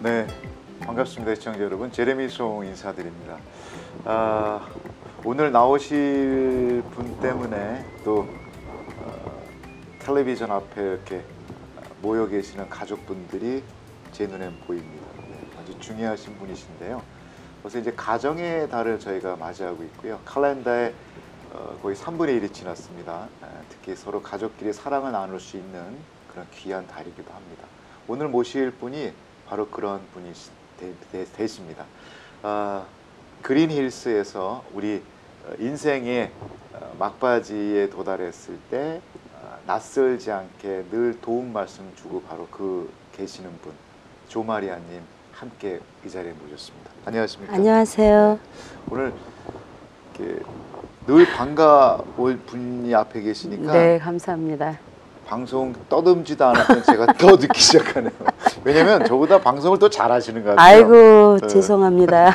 네, 반갑습니다. 시청자 여러분. 제레미 송 인사드립니다. 오늘 나오실 분 때문에 또 텔레비전 앞에 이렇게 모여 계시는 가족분들이 제 눈에 보입니다. 네, 아주 중요하신 분이신데요. 벌써 이제 가정의 달을 저희가 맞이하고 있고요. 칼렌더에 거의 3분의 1이 지났습니다. 특히 서로 가족끼리 사랑을 나눌 수 있는 그런 귀한 달이기도 합니다. 오늘 모실 분이 바로 그런 분이 되십니다. 그린힐스에서 우리 인생의 막바지에 도달했을 때 낯설지 않게 늘 도움 말씀 주고 바로 계시는 분, 조마리아님 함께 이 자리에 모셨습니다. 안녕하십니까? 안녕하세요. 네. 오늘 늘 반가울 분이 앞에 계시니까 네, 감사합니다. 방송 떠듬지도 않았던 제가 더 듣기 시작하네요. 왜냐면 저보다 방송을 또 잘하시는 것 같아요. 아이고, 네. 죄송합니다.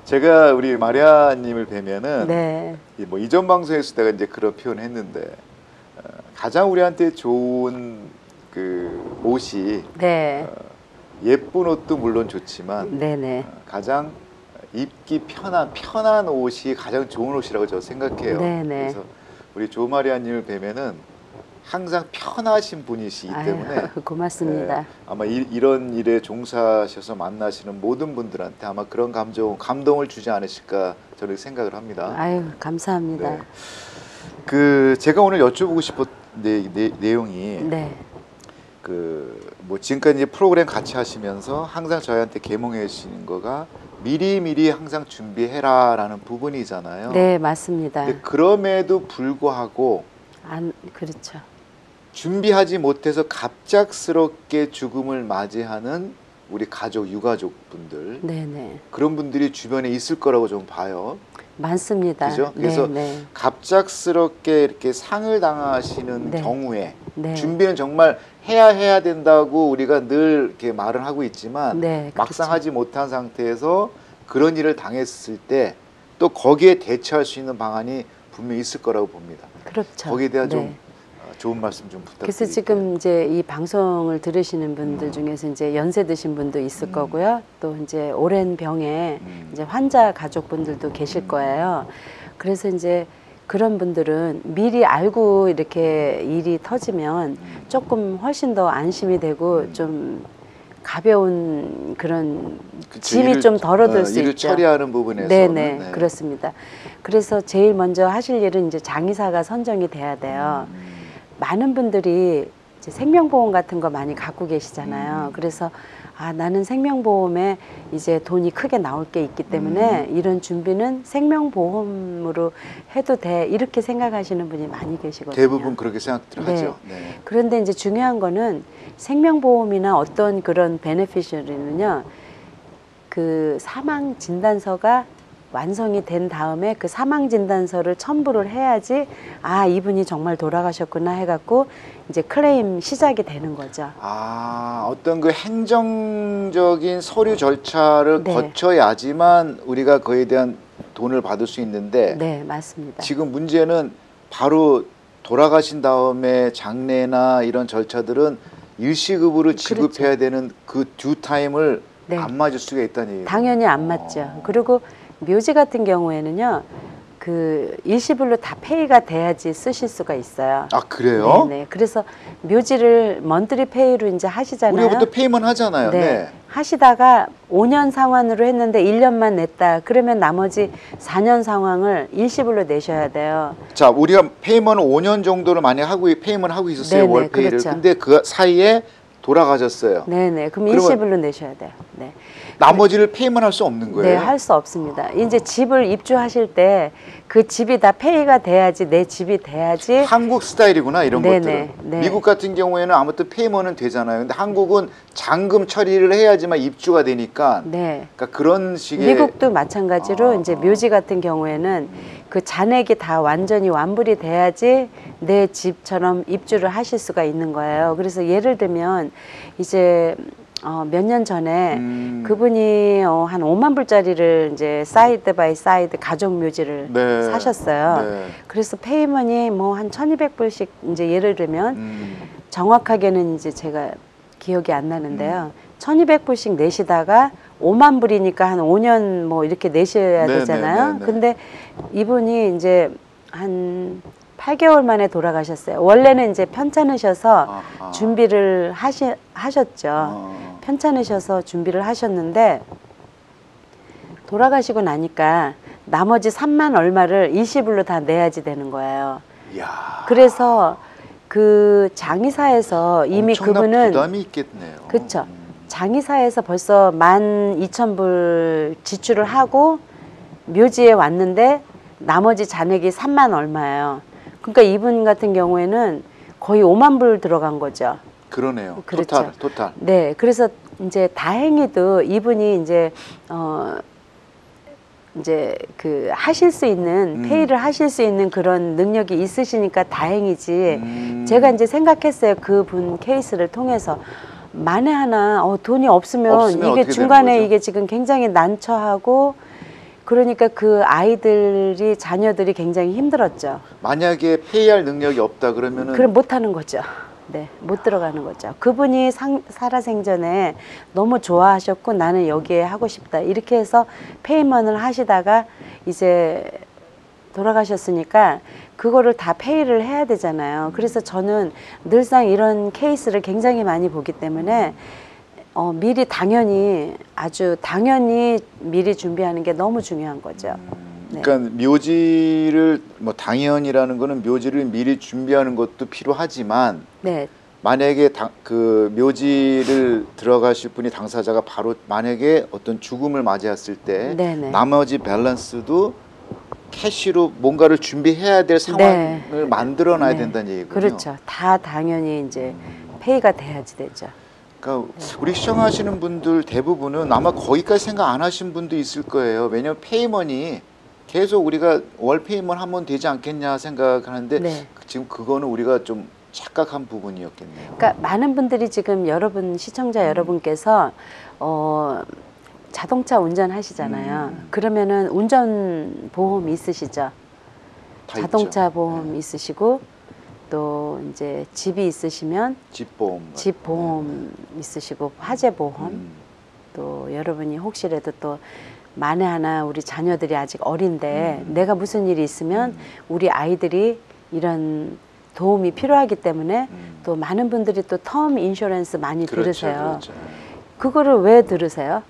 제가 우리 마리아님을 뵈면은 네. 뭐 이전 방송에서 내가 이제 그런 표현을 했는데 가장 우리한테 좋은 그 옷이 네. 예쁜 옷도 물론 좋지만 네네. 가장 입기 편한 옷이 가장 좋은 옷이라고 저 생각해요. 네네. 그래서 우리 조마리아님을 뵈면은 항상 편하신 분이시기 때문에 아유, 고맙습니다. 아마 이런 일에 종사하셔서 만나시는 모든 분들한테 아마 그런 감동을 주지 않으실까 저는 생각을 합니다. 아유, 감사합니다. 네. 제가 오늘 여쭤보고 싶었 내용이 네. 뭐 지금까지 이제 프로그램 같이 하시면서 항상 저희한테 계몽해 주시는 거가 미리 항상 준비해라라는 부분이잖아요. 네, 맞습니다. 근데 그럼에도 불구하고 그렇죠. 준비하지 못해서 갑작스럽게 죽음을 맞이하는 우리 유가족분들, 네네. 그런 분들이 주변에 있을 거라고 좀 봐요. 많습니다. 그죠? 그래서 네. 갑작스럽게 이렇게 상을 당하시는 네. 경우에 네. 준비는 정말 해야 된다고 우리가 늘 이렇게 말을 하고 있지만 네, 막상 그렇죠. 하지 못한 상태에서 그런 일을 당했을 때 또 거기에 대처할 수 있는 방안이 분명히 있을 거라고 봅니다. 그렇죠. 거기에 대한 네. 좀 좋은 말씀 좀 부탁드립니다. 그래서 지금 이제 이 방송을 들으시는 분들 중에서 이제 연세 드신 분도 있을 거고요. 또 이제 오랜 병에 이제 환자 가족분들도 계실 거예요. 그래서 이제 그런 분들은 미리 알고 이렇게 일이 터지면 조금 훨씬 더 안심이 되고 좀 가벼운 그런 짐이 좀 덜어들 수 일을 있죠. 처리하는 부분에서는. 네네, 네. 그렇습니다. 그래서 제일 먼저 하실 일은 이제 장의사가 선정이 돼야 돼요. 많은 분들이 이제 생명보험 같은 거 많이 갖고 계시잖아요. 그래서 나는 생명보험에 이제 돈이 크게 나올 게 있기 때문에 이런 준비는 생명보험으로 해도 돼, 이렇게 생각하시는 분이 많이 계시거든요. 대부분 그렇게 생각들 네. 하죠. 네. 그런데 이제 중요한 거는 생명보험이나 어떤 그런 베네피셔리는요, 그 사망 진단서가 완성이 된 다음에 그 사망 진단서를 첨부를 해야지 이분이 정말 돌아가셨구나 해갖고 이제 클레임 시작이 되는 거죠. 어떤 그 행정적인 서류 절차를 네. 거쳐야지만 우리가 그에 대한 돈을 받을 수 있는데 네, 맞습니다. 지금 문제는 바로 돌아가신 다음에 장례나 이런 절차들은 일시급으로 지급해야 되는 그 듀 타임을 네. 안 맞을 수가 있다는 얘기예요. 당연히 안 맞죠. 그리고 묘지 같은 경우에는요, 그 일시불로 다 페이가 돼야지 쓰실 수가 있어요. 그래요? 네네. 그래서 묘지를 먼트리 페이로 이제 하시잖아요. 우리가 보통 페이먼 하잖아요. 네. 네. 하시다가 5년 상환으로 했는데 1년만 냈다. 그러면 나머지 4년 상환을 일시불로 내셔야 돼요. 자, 우리가 페이먼을 5년 정도를 만약 페이먼 하고 있었어요. 네네, 월페이를. 그렇죠. 근데 그 사이에 돌아가셨어요. 네네. 그럼 그러면 일시불로 내셔야 돼요. 네. 나머지를 페이먼 할 수 없는 거예요? 네, 할 수 없습니다. 이제 집을 입주하실 때 그 집이 다 페이가 돼야지, 내 집이 돼야지. 한국 스타일이구나, 이런 네네, 것들은. 네. 미국 같은 경우에는 아무튼 페이먼은 되잖아요. 근데 한국은 잔금 처리를 해야지만 입주가 되니까. 네. 그러니까 그런 식의. 미국도 마찬가지로 이제 묘지 같은 경우에는 그 잔액이 다 완전히 완불이 돼야지 내 집처럼 입주를 하실 수가 있는 거예요. 그래서 예를 들면 이제 몇 년 전에 그분이 한 5만 불짜리를 이제 사이드 바이 사이드 가족 묘지를 네. 사셨어요. 네. 그래서 페이먼이 뭐 한 1,200불씩 이제 예를 들면 정확하게는 이제 제가 기억이 안 나는데요. 1,200불씩 내시다가 5만 불이니까 한 5년 뭐 이렇게 내셔야 네, 되잖아요. 네, 네, 네. 근데 이분이 이제 한 8개월 만에 돌아가셨어요. 원래는 이제 편찮으셔서 아하. 준비를 하셨죠. 편찮으셔서 준비를 하셨는데 돌아가시고 나니까 나머지 3만 얼마를 일시불로 다 내야지 되는 거예요. 이야. 그래서 그 장의사에서 이미 엄청난 그분은 부담이 있겠네요. 그렇죠. 장의사에서 벌써 12,000불 지출을 하고 묘지에 왔는데 나머지 잔액이 3만 얼마예요. 그러니까 이분 같은 경우에는 거의 5만 불 들어간 거죠. 그러네요. 그렇죠. 토탈. 네, 그래서 이제 다행히도 이분이 이제 이제 그 하실 수 있는 페이를 하실 수 있는 그런 능력이 있으시니까 다행이지. 제가 이제 생각했어요. 그분 케이스를 통해서 만에 하나 돈이 없으면 이게 어떻게 중간에 되는 거죠? 이게 지금 굉장히 난처하고 그러니까 그 아이들이 자녀들이 굉장히 힘들었죠. 만약에 페이할 능력이 없다 그러면은 그럼 못 하는 거죠. 네, 못 들어가는 거죠. 그분이 살아생전에 너무 좋아하셨고 나는 여기에 하고 싶다. 이렇게 해서 페이먼을 하시다가 이제 돌아가셨으니까 그거를 다 페이를 해야 되잖아요. 그래서 저는 늘상 이런 케이스를 굉장히 많이 보기 때문에 미리 아주 당연히 미리 준비하는 게 너무 중요한 거죠. 네. 그러니까 묘지를 뭐 당연이라는 거는 묘지를 미리 준비하는 것도 필요하지만 네. 만약에 그 묘지를 들어가실 분이 당사자가 바로 만약에 어떤 죽음을 맞이했을 때 네네. 나머지 밸런스도 캐시로 뭔가를 준비해야 될 상황을 네. 만들어 놔야 네. 된다는 얘기군요. 그렇죠. 다 당연히 이제 페이가 돼야지 되죠. 그러니까 우리 시청하시는 분들 대부분은 아마 거기까지 생각 안 하신 분도 있을 거예요. 왜냐하면 페이먼이 계속 우리가 월 페이먼 하면 되지 않겠냐 생각하는데 네. 지금 그거는 우리가 좀 착각한 부분이었겠네요. 그러니까 많은 분들이 지금 여러분 시청자 여러분께서 자동차 운전하시잖아요. 그러면은 운전 보험 있으시죠? 다 자동차 있죠. 보험 있으시고 또 이제 집이 있으시면 집보험, 집 보험 있으시고 화재 보험 음. 또 여러분이 혹시라도 또 만에 하나 우리 자녀들이 아직 어린데 내가 무슨 일이 있으면 우리 아이들이 이런 도움이 필요하기 때문에 또 많은 분들이 또 텀 인슈런스 많이 그렇죠, 들으세요. 그렇죠. 그거를 왜 들으세요?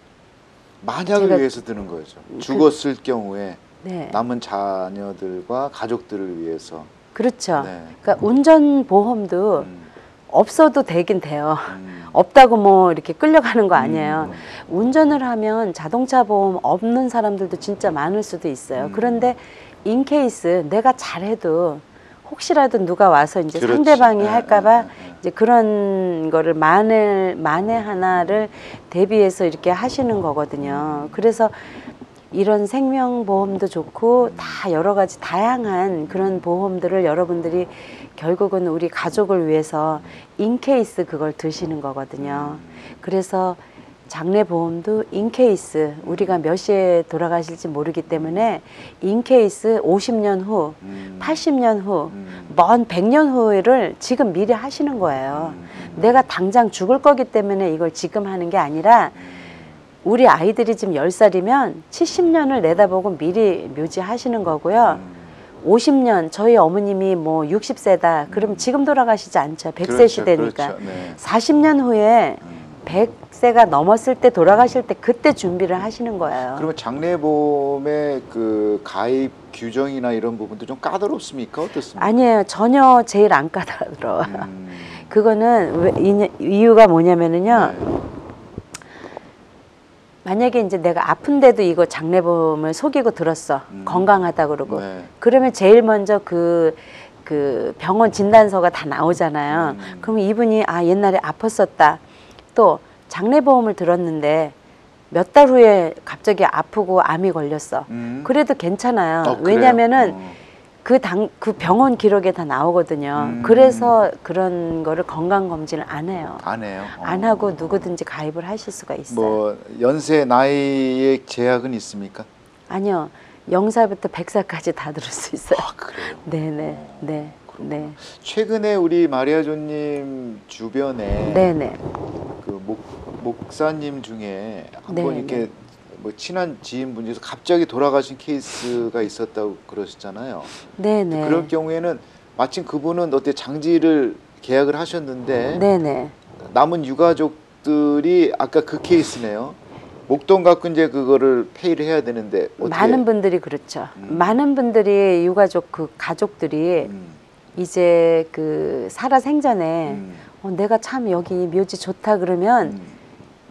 만약을 제가 위해서 드는 거죠. 죽었을 경우에 네. 남은 자녀들과 가족들을 위해서. 그렇죠. 네. 그러니까 운전 보험도 없어도 되긴 돼요. 음. 없다고 뭐 이렇게 끌려가는 거 아니에요. 운전을 하면 자동차 보험 없는 사람들도 진짜 많을 수도 있어요. 그런데 인케이스 내가 잘해도 혹시라도 누가 와서 이제 그렇지. 상대방이 네, 할까봐 네, 네. 이제 그런 거를 만에 하나를 대비해서 이렇게 하시는 거거든요. 그래서 이런 생명보험도 좋고 다 여러 가지 다양한 그런 보험들을 여러분들이 결국은 우리 가족을 위해서 인케이스 그걸 드시는 거거든요. 그래서 장례보험도 인케이스 우리가 몇 시에 돌아가실지 모르기 때문에 인케이스 50년 후, 80년 후, 먼 100년 후를 지금 미리 하시는 거예요. 내가 당장 죽을 거기 때문에 이걸 지금 하는 게 아니라 우리 아이들이 지금 10살이면 70년을 내다보고 미리 묘지하시는 거고요. 50년, 저희 어머님이 뭐 60세다. 그럼 지금 돌아가시지 않죠. 100세 그렇죠, 시대니까. 그렇죠. 네. 40년 후에 100세가 넘었을 때 돌아가실 때 그때 준비를 하시는 거예요. 그러면 장례보험의 그 가입 규정이나 이런 부분도 좀 까다롭습니까? 어떻습니까? 아니에요. 전혀 제일 안 까다로워요. 그거는 이유가 뭐냐면은요. 네. 만약에 이제 내가 아픈데도 이거 장례보험을 속이고 들었어. 건강하다 그러고. 네. 그러면 제일 먼저 그 병원 진단서가 다 나오잖아요. 그러면 이분이 옛날에 아팠었다. 또 장례보험을 들었는데 몇 달 후에 갑자기 아프고 암이 걸렸어. 그래도 괜찮아요. 그래요? 왜냐면은 그 병원 기록에 다 나오거든요. 그래서 그런 거를 건강 검진을 안 해요. 안 해요. 안 하고 누구든지 가입을 하실 수가 있어요. 뭐 연세 나이에 제약은 있습니까? 아니요. 0살부터 100살까지 다 들을 수 있어요. 아, 그래요. 네네. 네. 네. 최근에 우리 마리아조님 주변에 네네. 그 목사님 중에 한번 네, 이렇게 뭐 친한 지인분 중에서 갑자기 돌아가신 케이스가 있었다고 그러셨잖아요. 네네. 그럴 경우에는 마침 그분은 어때 장지를 계약을 하셨는데 네네. 남은 유가족들이 아까 그 케이스네요. 목돈 갖고 이제 그거를 페이를 해야 되는데 어떻게? 많은 분들이 그렇죠. 많은 분들이 유가족 그 가족들이 이제 그 살아 생전에 내가 참 여기 묘지 좋다 그러면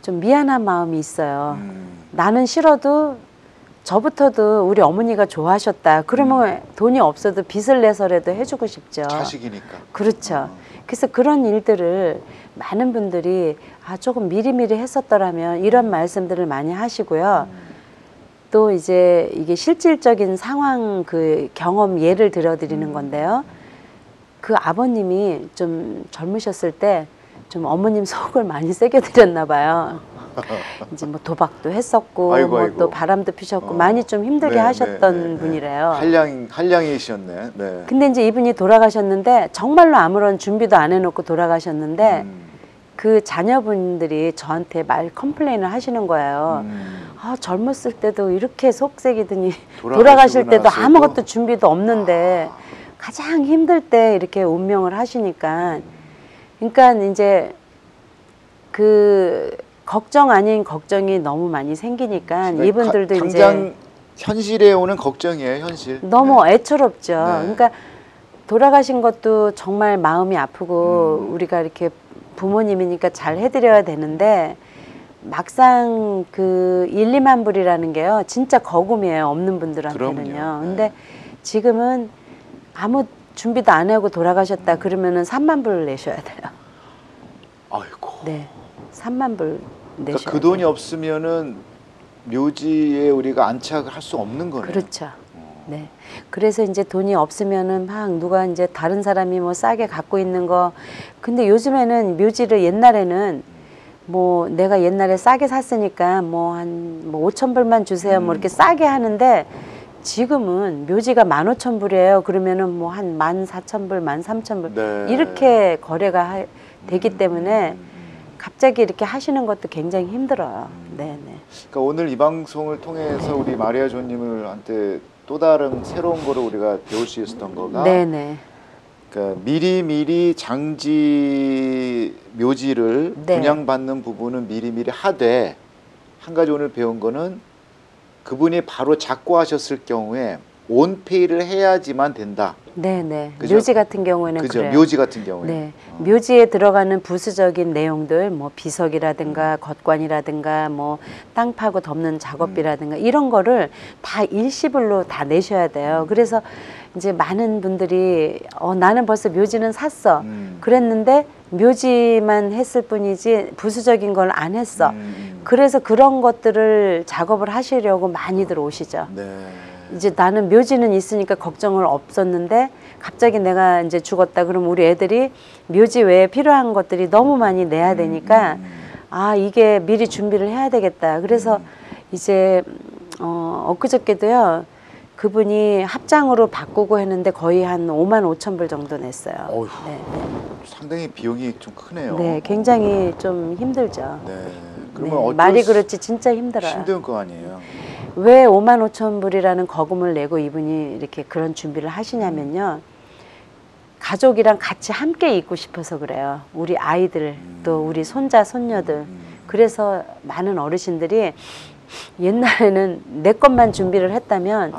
좀 미안한 마음이 있어요. 나는 싫어도 저부터도 우리 어머니가 좋아하셨다. 그러면 돈이 없어도 빚을 내서라도 해주고 싶죠. 자식이니까. 그렇죠. 그래서 그런 일들을 많은 분들이 조금 미리미리 했었더라면 이런 말씀들을 많이 하시고요. 또 이제 이게 실질적인 상황 그 경험 예를 들어드리는 건데요. 그 아버님이 좀 젊으셨을 때 좀 어머님 속을 많이 세게 드렸나 봐요. 이제 뭐 도박도 했었고 뭐 또 바람도 피셨고 많이 좀 힘들게 하셨던 분이래요. 한량이셨네. 네. 근데 이제 이분이 돌아가셨는데 정말로 아무런 준비도 안 해놓고 돌아가셨는데 그 자녀분들이 저한테 말 컴플레인을 하시는 거예요. 젊었을 때도 이렇게 속색이더니 돌아가실 때도 아무것도 준비도 없는데 가장 힘들 때 이렇게 운명을 하시니까, 그러니까 이제 그 걱정 아닌 걱정이 너무 많이 생기니까 이분들도 당장 이제 현실에 오는 걱정이에요, 현실. 너무 애처롭죠. 네. 그러니까 돌아가신 것도 정말 마음이 아프고 우리가 이렇게 부모님이니까 잘 해드려야 되는데 막상 그 1, 2만 불이라는 게요 진짜 거금이에요, 없는 분들한테는요. 그럼요. 네. 근데 지금은 아무 준비도 안 하고 돌아가셨다 그러면은 3만 불 내셔야 돼요. 아이고. 네, 3만 불 내셔야 그러니까 그 돈이 없으면은 묘지에 우리가 안착을 할 수 없는 거네요. 그렇죠. 네. 그래서 이제 돈이 없으면은 막 누가 이제 다른 사람이 뭐 싸게 갖고 있는 거. 근데 요즘에는 묘지를 옛날에는 뭐 내가 옛날에 싸게 샀으니까 뭐 한 뭐 5천 불만 주세요. 뭐 이렇게 싸게 하는데 지금은 묘지가 15,000불이에요. 그러면은 뭐 한 14,000불, 13,000불 네. 이렇게 거래가 되기 때문에 갑자기 이렇게 하시는 것도 굉장히 힘들어요. 네, 네. 그러니까 오늘 이 방송을 통해서 우리 마리아조님한테 또 다른 새로운 거를 우리가 배울 수 있었던 거가 네네. 그러니까 미리미리 장지 묘지를 네. 분양받는 부분은 미리미리 하되 한 가지 오늘 배운 거는 그분이 바로 작고하셨을 경우에 온페이를 해야지만 된다. 네네. 그죠? 묘지 같은 경우에는 그죠? 그래요. 묘지 같은 경우에. 네. 묘지에 들어가는 부수적인 내용들, 뭐 비석이라든가 겉관이라든가 뭐 땅 파고 덮는 작업비라든가 이런 거를 다 일시불로 다 내셔야 돼요. 그래서 이제 많은 분들이 나는 벌써 묘지는 샀어. 그랬는데 묘지만 했을 뿐이지 부수적인 걸 안 했어. 그래서 그런 것들을 작업을 하시려고 많이들 오시죠. 네. 이제 나는 묘지는 있으니까 걱정을 없었는데 갑자기 내가 이제 죽었다 그러면 우리 애들이 묘지 외에 필요한 것들이 너무 많이 내야 되니까 이게 미리 준비를 해야 되겠다. 그래서 이제 엊그저께도요 그분이 합장으로 바꾸고 했는데 거의 한 5만 5천 불 정도 냈어요. 어휴, 네, 상당히 비용이 좀 크네요. 네, 굉장히 좀 힘들죠. 네. 네, 그러면 어쩔 말이 수- 그렇지 진짜 힘들어요. 힘든 거 아니에요. 왜 5만 5천 불이라는 거금을 내고 이분이 이렇게 그런 준비를 하시냐면요. 가족이랑 같이 함께 있고 싶어서 그래요. 우리 아이들, 또 우리 손자, 손녀들. 그래서 많은 어르신들이 옛날에는 내 것만 준비를 했다면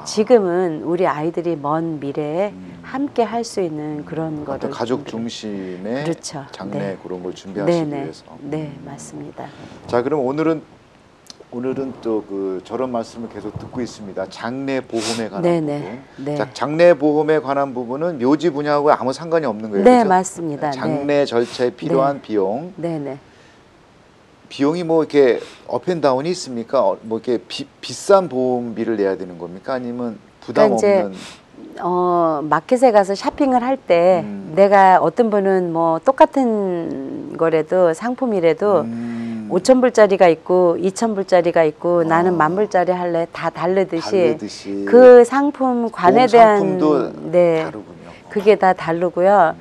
지금은 우리 아이들이 먼 미래에 함께 할 수 있는 그런 거를 어떤 가족 준비를- 중심의 그렇죠. 장례 네. 그런 걸 준비하시기 네네. 위해서. 네, 맞습니다. 자, 그럼 오늘은 또 그 저런 말씀을 계속 듣고 있습니다. 장례 보험에 관한 네네. 부분. 네. 자, 장례 보험에 관한 부분은 묘지 분야하고 아무 상관이 없는 거예요. 네, 그죠? 맞습니다. 장례 절차에 필요한 네. 비용. 네네. 비용이 뭐 이렇게 업앤다운이 있습니까? 뭐 이렇게 비싼 보험비를 내야 되는 겁니까? 아니면 부담 그러니까 이제 없는? 마켓에 가서 쇼핑을 할 때 내가 어떤 분은 뭐 똑같은 거라도 상품이라도 5,000불짜리가 있고 2,000불짜리가 있고 나는 10,000불짜리 할래 다 다르듯이 그 상품관에 대한 상품도 네, 다르군요. 그게 다 다르고요.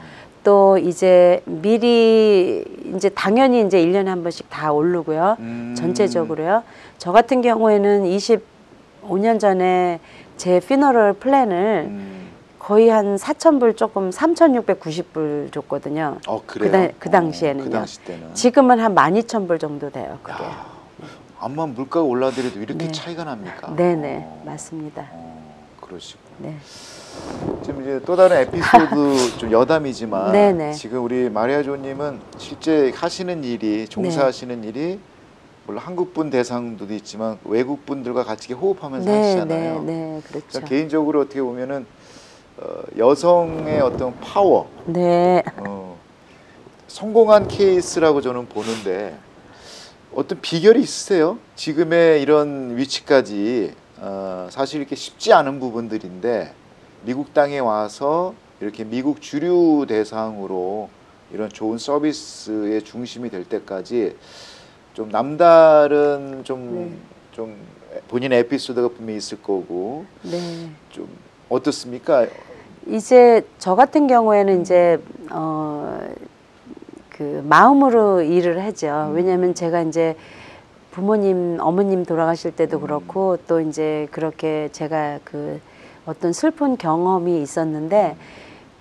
또 이제 미리 이제 당연히 이제 1년에 한 번씩 다 오르고요. 전체적으로요. 저 같은 경우에는 25년 전에 제 피너럴 플랜을 거의 한 4,000불 조금 3,690불 줬거든요. 그래요? 그 당시에는요. 그 당시 때는. 지금은 한 12,000불 정도 돼요. 그게. 야, 암만 물가가 올라더라도 이렇게 네. 차이가 납니까? 네네 맞습니다. 그러시고. 네. 지금 이제 또 다른 에피소드 좀 여담이지만 네네. 지금 우리 마리아조님은 실제 하시는 일이 종사하시는 일이 물론 한국분 대상도 있지만 외국분들과 같이 이렇게 호흡하면서 하시잖아요. 네, 그렇죠. 개인적으로 어떻게 보면은 여성의 어떤 파워, 네. 성공한 케이스라고 저는 보는데 어떤 비결이 있으세요? 지금의 이런 위치까지 사실 이렇게 쉽지 않은 부분들인데 미국 땅에 와서 이렇게 미국 주류 대상으로 이런 좋은 서비스의 중심이 될 때까지 좀 남다른 좀 본인의 에피소드가 분명히 있을 거고 네. 좀 어떻습니까? 이제 저 같은 경우에는 이제 그 마음으로 일을 하죠. 왜냐하면 제가 이제 부모님, 어머님 돌아가실 때도 그렇고 또 이제 그렇게 제가 그 어떤 슬픈 경험이 있었는데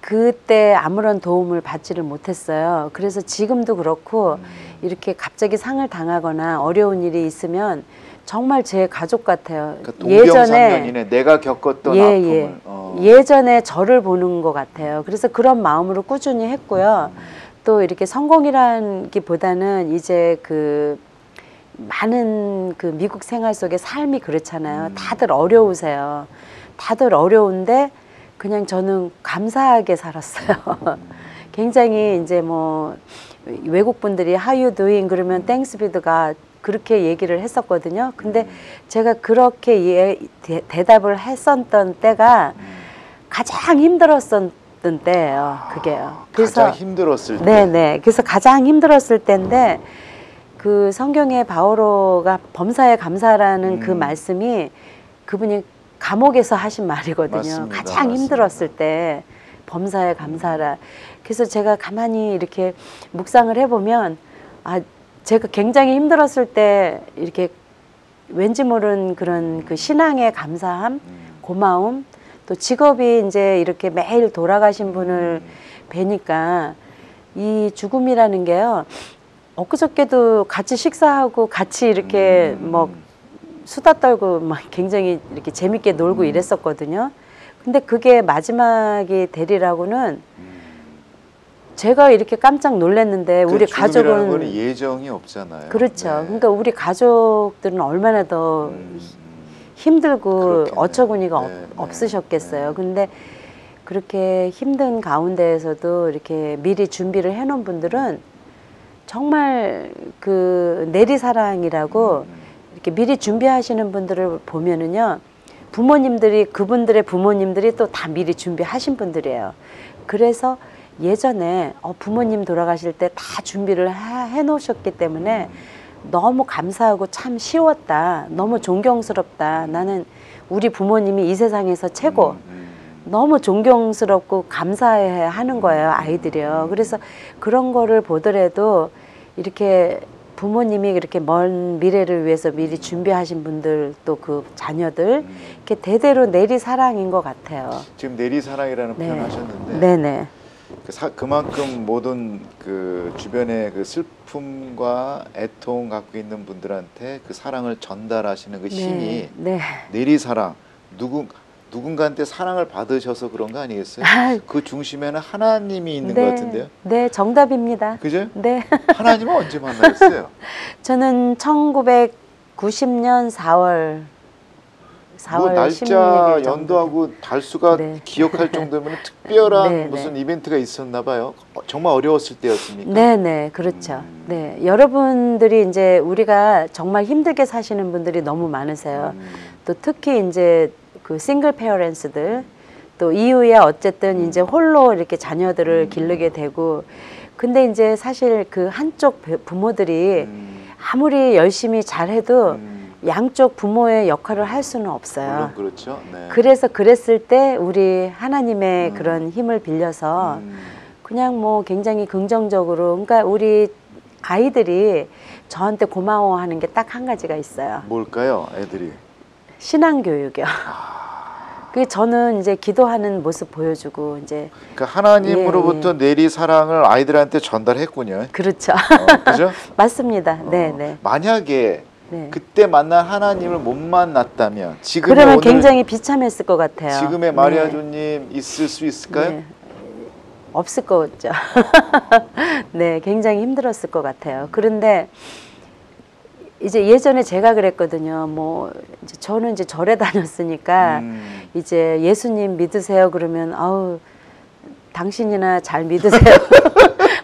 그때 아무런 도움을 받지를 못했어요. 그래서 지금도 그렇고 이렇게 갑자기 상을 당하거나 어려운 일이 있으면 정말 제 가족 같아요. 그러니까 동병상련이네. 내가 겪었던 아픔을. 예전에 저를 보는 것 같아요. 그래서 그런 마음으로 꾸준히 했고요. 또 이렇게 성공이라기보다는 이제 그 많은 그 미국 생활 속의 삶이 그렇잖아요. 다들 어려우세요. 다들 어려운데 그냥 저는 감사하게 살았어요. 굉장히 이제 뭐 외국 분들이 How you doing 그러면 Thanks be to God 그렇게 얘기를 했었거든요. 근데 제가 그렇게 대답을 했었던 때가 가장 힘들었던 때예요. 그게요. 그래서 가장 힘들었을 때. 네네. 그래서 가장 힘들었을 때인데 그 성경의 바오로가 범사에 감사라는 그 말씀이 그분이 감옥에서 하신 말이거든요. 맞습니다. 가장 힘들었을 때 범사에 감사라. 그래서 제가 가만히 이렇게 묵상을 해보면 제가 굉장히 힘들었을 때 이렇게 왠지 모르는 그런 그 신앙의 감사함, 고마움, 또 직업이 이제 이렇게 매일 돌아가신 분을 뵈니까 이 죽음이라는 게요. 엊그저께도 같이 식사하고 같이 이렇게 뭐 수다 떨고 막 굉장히 이렇게 재밌게 놀고 이랬었거든요. 근데 그게 마지막이 되리라고는 제가 이렇게 깜짝 놀랐는데 우리 가족은 거는 예정이 없잖아요. 그렇죠. 네. 그러니까 우리 가족들은 얼마나 더 힘들고 그렇겠네요. 어처구니가 네, 없으셨겠어요. 네. 근데 그렇게 힘든 가운데에서도 이렇게 미리 준비를 해놓은 분들은 정말 그 내리사랑이라고 이렇게 미리 준비하시는 분들을 보면은요, 부모님들이 그분들의 부모님들이 또 다 미리 준비하신 분들이에요. 그래서 예전에 부모님 돌아가실 때 다 준비를 해놓으셨기 때문에 너무 감사하고 참 쉬웠다. 너무 존경스럽다. 나는 우리 부모님이 이 세상에서 최고. 너무 존경스럽고 감사해 하는 거예요, 아이들이요. 그래서 그런 거를 보더라도 이렇게 부모님이 그렇게 먼 미래를 위해서 미리 준비하신 분들 또 그 자녀들 이렇게 대대로 내리사랑인 것 같아요. 지금 내리사랑이라는 네. 표현 하셨는데 네네. 그만큼 모든 그 주변의 그 슬픔과 애통 갖고 있는 분들한테 그 사랑을 전달하시는 그 힘이 네. 내리사랑 누군가한테 사랑을 받으셔서 그런 거 아니겠어요? 그 중심에는 하나님이 있는 것 같은데요. 네, 정답입니다. 그죠? 네. 하나님은 언제 만나셨어요? 저는 1990년 4월 뭐 날짜 16일 연도하고 달수가 네. 기억할 정도면 특별한 네, 무슨 이벤트가 있었나 봐요. 정말 어려웠을 때였습니까? 네네, 그렇죠. 네, 여러분들이 이제 우리가 정말 힘들게 사시는 분들이 너무 많으세요. 또 특히 이제 그 싱글 페어런스들, 또 이후에 어쨌든 이제 홀로 이렇게 자녀들을 기르게 되고 근데 이제 사실 그 한쪽 부모들이 아무리 열심히 잘해도 양쪽 부모의 역할을 할 수는 없어요. 물론 그렇죠. 네. 그래서 그랬을 때 우리 하나님의 그런 힘을 빌려서 그냥 뭐 굉장히 긍정적으로 그러니까 우리 아이들이 저한테 고마워하는 게 딱 한 가지가 있어요. 뭘까요, 애들이? 신앙교육이요. 그 저는 이제 기도하는 모습 보여주고 이제 그러니까 하나님으로부터 내리 사랑을 아이들한테 전달했군요. 그렇죠. 그죠? 맞습니다. 네, 네. 만약에 네. 그때 만난 하나님을 못 만났다면 지금의 그러면 오늘 굉장히 비참했을 것 같아요. 지금의 마리아조님 있을 수 있을까요? 네. 없을 거죠. 네, 굉장히 힘들었을 것 같아요. 그런데 이제 예전에 제가 그랬거든요. 뭐 이제 저는 이제 절에 다녔으니까 이제 예수님 믿으세요 그러면 아우 당신이나 잘 믿으세요.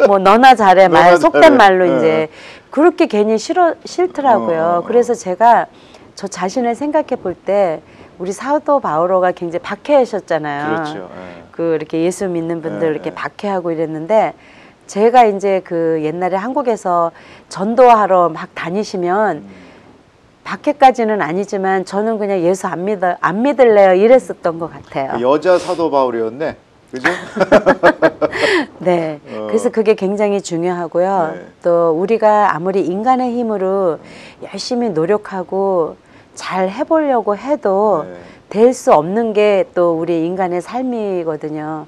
뭐 너나 잘해 말 속된 말로 이제 그렇게 괜히 싫더라고요. 그래서 제가 저 자신을 생각해 볼 때 우리 사도 바오로가 굉장히 박해하셨잖아요. 그렇죠. 그 이렇게 예수 믿는 분들 이렇게 박해하고 이랬는데 제가 이제 그 옛날에 한국에서 전도하러 막 다니시면 박해까지는 아니지만 저는 그냥 예수 안 믿을래요 이랬었던 것 같아요. 여자 사도 바울이었네. 그죠? 네. 그래서 그게 굉장히 중요하고요. 네. 또 우리가 아무리 인간의 힘으로 열심히 노력하고 잘 해보려고 해도 될 수 없는 게 또 우리 인간의 삶이거든요.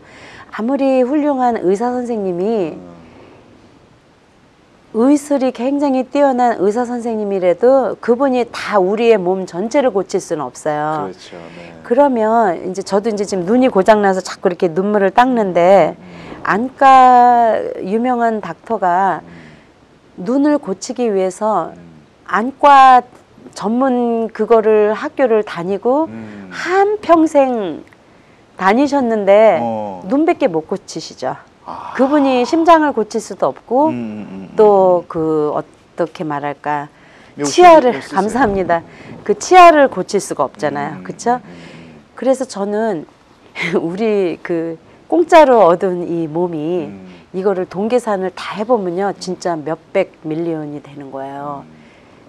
아무리 훌륭한 의사 선생님이 의술이 굉장히 뛰어난 의사 선생님이라도 그분이 다 우리의 몸 전체를 고칠 수는 없어요. 그렇죠. 네. 그러면 이제 저도 이제 지금 눈이 고장나서 자꾸 이렇게 눈물을 닦는데 안과 유명한 닥터가 눈을 고치기 위해서 안과 전문 그거를 학교를 다니고 한평생 다니셨는데 눈밖에 못 고치시죠. 그분이 심장을 고칠 수도 없고 또 그 어떻게 말할까 치아를 감사합니다. 그 치아를 고칠 수가 없잖아요. 그렇죠? 그래서 저는 우리 그 공짜로 얻은 이 몸이 이거를 동계산을 다 해보면요 진짜 몇백 밀리언이 되는 거예요.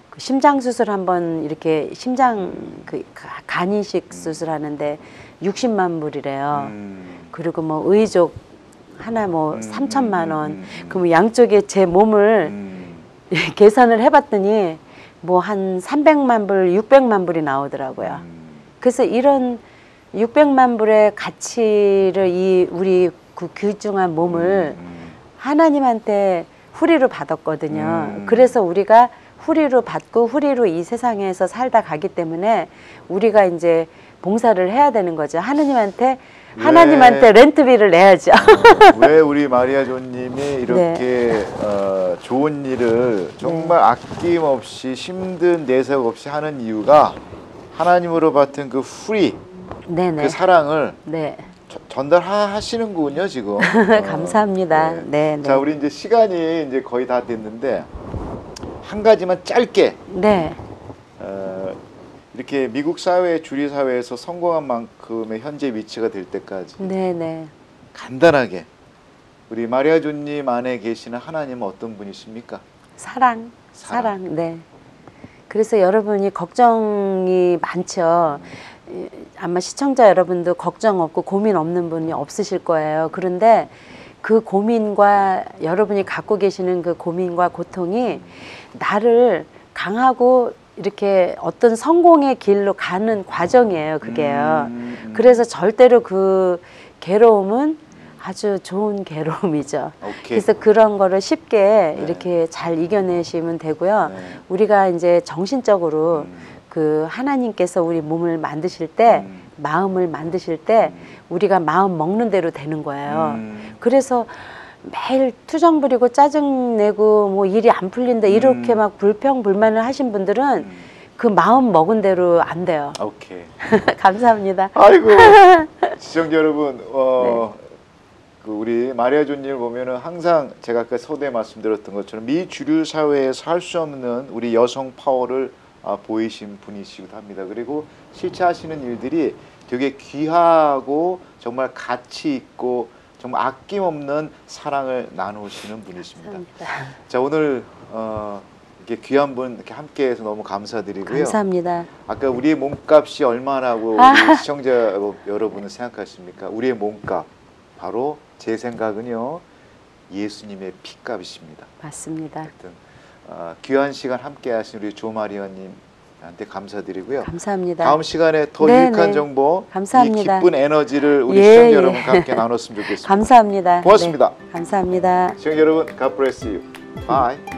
그 심장 수술 한번 이렇게 심장 그 간이식 수술하는데 60만 불이래요. 그리고 뭐 의족 하나 뭐 3천만 원. 그러면 양쪽에 제 몸을 계산을 해봤더니 뭐 한 300만 불, 600만 불이 나오더라고요. 그래서 이런 600만 불의 가치를 이 우리 그 귀중한 몸을 하나님한테 후리로 받았거든요. 그래서 우리가 후리로 받고 후리로 이 세상에서 살다 가기 때문에 우리가 이제 봉사를 해야 되는 거죠. 하나님한테 렌트비를 내야죠. 왜 우리 마리아조님이 이렇게 좋은 일을 정말 아낌없이 힘든 내색 없이 하는 이유가 하나님으로 받은 그 후리, 그 사랑을 전달하시는군요 지금. 감사합니다. 네. 자, 우리 이제 시간이 이제 거의 다 됐는데 한 가지만 짧게. 이렇게 미국 사회, 주류 사회에서 성공한 만큼의 현재 위치가 될 때까지 간단하게 우리 마리아조님 안에 계시는 하나님은 어떤 분이십니까? 사랑. 네. 그래서 여러분이 걱정이 많죠. 아마 시청자 여러분도 걱정 없고 고민 없는 분이 없으실 거예요. 그런데 그 고민과 여러분이 갖고 계시는 그 고민과 고통이 나를 강하고 이렇게 어떤 성공의 길로 가는 과정이에요, 그게요. 그래서 절대로 그 괴로움은 아주 좋은 괴로움이죠. 그래서 그런 거를 쉽게 이렇게 잘 이겨내시면 되고요. 우리가 이제 정신적으로 그 하나님께서 우리 몸을 만드실 때, 마음을 만드실 때 우리가 마음 먹는 대로 되는 거예요. 그래서 매일 투정 부리고 짜증 내고 뭐 일이 안 풀린다 이렇게 막 불평불만을 하신 분들은 그 마음 먹은 대로 안 돼요. 감사합니다. 아이고 시청자 여러분, 그 우리 마리아조님을 보면은 항상 제가 아까 서두에 말씀드렸던 것처럼 미주류 사회에서 할 수 없는 우리 여성 파워를 보이신 분이시기도 합니다. 그리고 실제 하시는 일들이 되게 귀하고 정말 가치 있고 정말 아낌없는 사랑을 나누시는 분이십니다. 감사합니다. 자, 오늘 이렇게 귀한 분 이렇게 함께해서 너무 감사드리고요. 감사합니다. 아까 우리의 몸값이 얼마라고 우리 시청자 여러분은 생각하십니까? 우리의 몸값 바로 제 생각은요 예수님의 피값이십니다. 맞습니다. 하여튼 귀한 시간 함께하신 우리 조마리아님한테 감사드리고요. 감사합니다. 다음 시간에 더 네, 유익한 네. 정보, 감사합니다. 이 기쁜 에너지를 우리 예, 시청자 예. 여러분과 함께 나눴으면 좋겠습니다. 감사합니다. 고맙습니다. 네, 감사합니다. 시청자 여러분, God bless you. Bye.